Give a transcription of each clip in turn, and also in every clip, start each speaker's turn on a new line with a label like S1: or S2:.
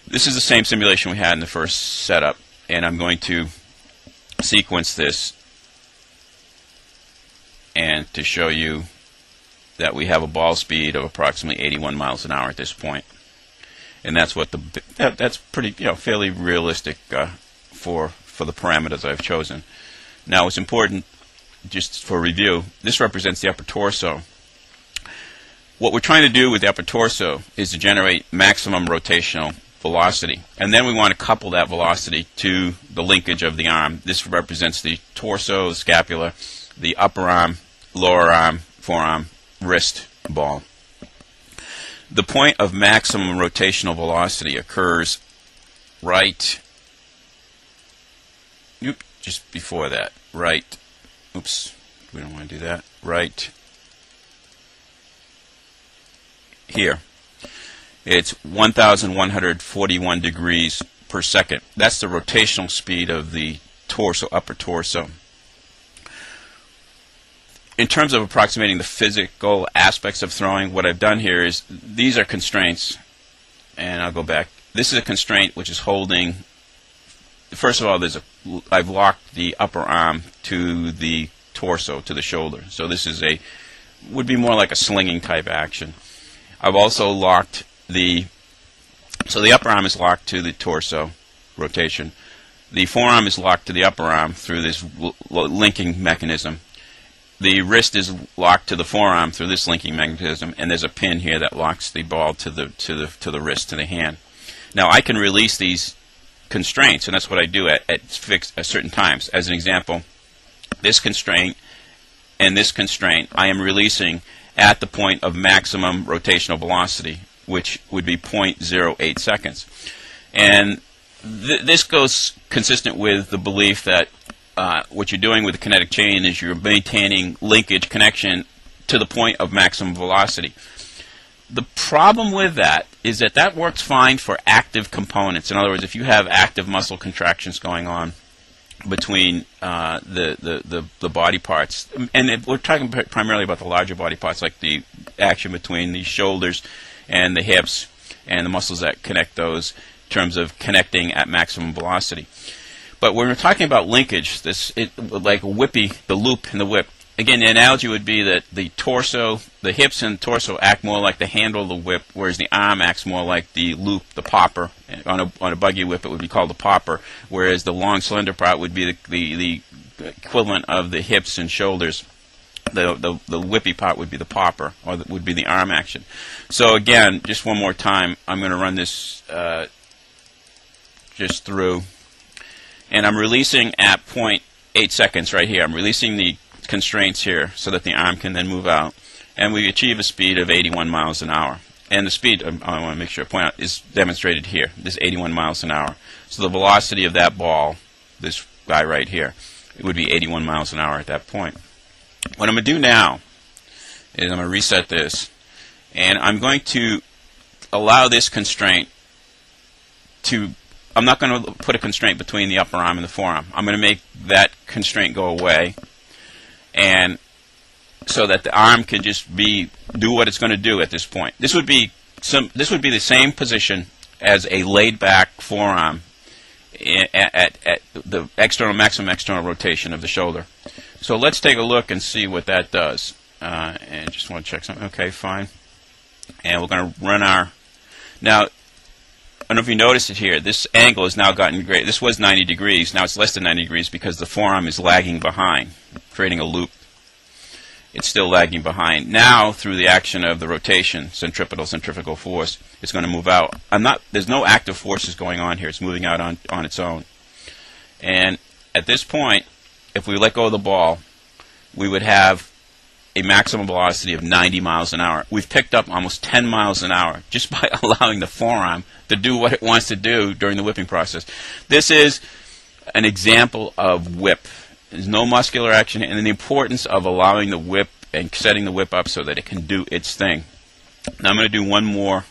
S1: This is the same simulation we had in the first setup, and I'm going to sequence this and to show you that we have a ball speed of approximately 81 miles an hour at this point. And that's what that's pretty, fairly realistic for the parameters I've chosen. Now, it's important, just for review, this represents the upper torso. What we're trying to do with the upper torso is to generate maximum rotational velocity, and then we want to couple that velocity to the linkage of the arm. This represents the torso, scapula, the upper arm, lower arm, forearm, wrist ball. The point of maximum rotational velocity occurs right, just before that, right, oops, we don't want to do that, right here. It's 1,141 degrees per second. That's the rotational speed of the torso, upper torso. In terms of approximating the physical aspects of throwing, what I've done here is, these are constraints, and I'll go back. This is a constraint which is holding, first of all, I've locked the upper arm to the torso, to the shoulder. So this is would be more like a slinging type action. I've also locked so the upper arm is locked to the torso rotation. The forearm is locked to the upper arm through this linking mechanism. The wrist is locked to the forearm through this linking mechanism, and there's a pin here that locks the ball to the wrist, to the hand. Now, I can release these constraints, and that's what I do at certain times. As an example, this constraint and this constraint I am releasing at the point of maximum rotational velocity, which would be 0.08 seconds. And this goes consistent with the belief that what you're doing with the kinetic chain is you're maintaining linkage connection to the point of maximum velocity. The problem with that is that works fine for active components. In other words, if you have active muscle contractions going on between the body parts, and we're talking primarily about the larger body parts, like the action between the shoulders and the hips and the muscles that connect those in terms of connecting at maximum velocity. But when we're talking about linkage, like a whippy, the loop in the whip, again, the analogy would be that the torso, the hips and the torso act more like the handle of the whip, whereas the arm acts more like the loop, the popper. On a buggy whip, it would be called the popper, whereas the long, slender part would be the equivalent of the hips and shoulders. The whippy part would be the popper, or would be the arm action. So again, just one more time, I'm going to run this just through. And I'm releasing at 0.8 seconds right here. I'm releasing the constraints here so that the arm can then move out. And we achieve a speed of 81 miles an hour. And the speed, I want to make sure I point out, is demonstrated here, this 81 miles an hour. So the velocity of that ball, this guy right here, it would be 81 miles an hour at that point. What I'm going to do now is I'm going to reset this. And I'm going to allow this constraint to... I'm not going to put a constraint between the upper arm and the forearm. I'm going to make that constraint go away, and so that the arm can just do what it's going to do at this point. This would be the same position as a laid-back forearm at the maximum external rotation of the shoulder. So let's take a look and see what that does. And just want to check something. Okay, fine. And we're going to run our now. I don't know if you noticed it here. This angle has now gotten great. This was 90 degrees. Now it's less than 90 degrees because the forearm is lagging behind, creating a loop. It's still lagging behind. Now, through the action of the rotation, centrifugal force, it's going to move out. There's no active forces going on here. It's moving out on its own. And at this point, if we let go of the ball, we would have a maximum velocity of 90 miles an hour. We've picked up almost 10 miles an hour just by allowing the forearm to do what it wants to do during the whipping process. This is an example of whip. There's no muscular action, and the importance of allowing the whip and setting the whip up so that it can do its thing. Now I'm going to do one more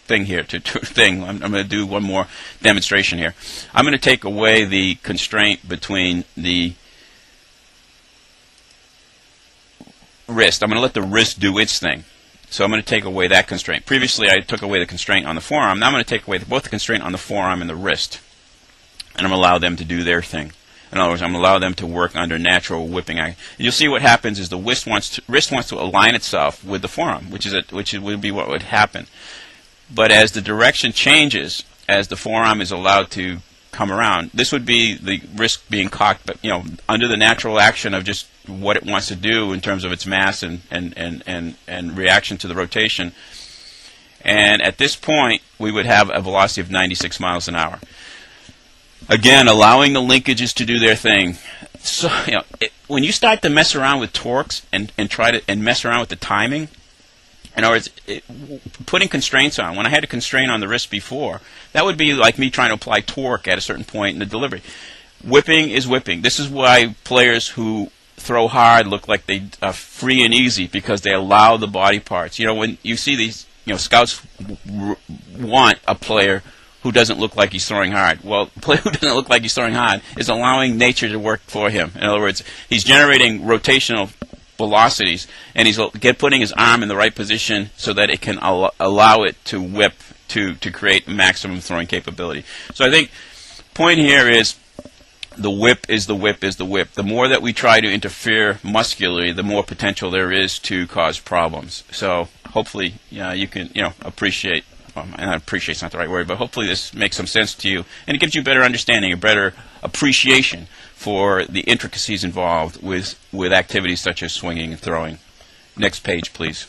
S1: thing here. I'm going to do one more demonstration here. I'm going to take away the constraint between the wrist. I'm going to let the wrist do its thing. So I'm going to take away that constraint. Previously, I took away the constraint on the forearm. Now I'm going to take away both the constraint on the forearm and the wrist. And I'm going to allow them to do their thing. In other words, I'm going to allow them to work under natural whipping action. And you'll see what happens is the wrist wants to align itself with the forearm, which would be what would happen. But as the direction changes, as the forearm is allowed to come around, this would be the wrist being cocked, but under the natural action of just what it wants to do in terms of its mass and reaction to the rotation. And at this point, we would have a velocity of 96 miles an hour. Again, allowing the linkages to do their thing. So when you start to mess around with torques and try to mess around with the timing, in other words, putting constraints on. When I had a constraint on the wrist before, that would be like me trying to apply torque at a certain point in the delivery. Whipping is whipping. This is why players who throw hard look like they are free and easy, because they allow the body parts. When you see these, scouts want a player who doesn't look like he's throwing hard. Well, a player who doesn't look like he's throwing hard is allowing nature to work for him. In other words, he's generating rotational velocities, and he's putting his arm in the right position so that it can allow it to whip to create maximum throwing capability. So I think point here is the whip is the whip is the whip. The more that we try to interfere muscularly, the more potential there is to cause problems. So hopefully you can appreciate. And appreciate's not the right word, but hopefully this makes some sense to you, and it gives you a better understanding, a better appreciation for the intricacies involved with activities such as swinging and throwing. Next page, please.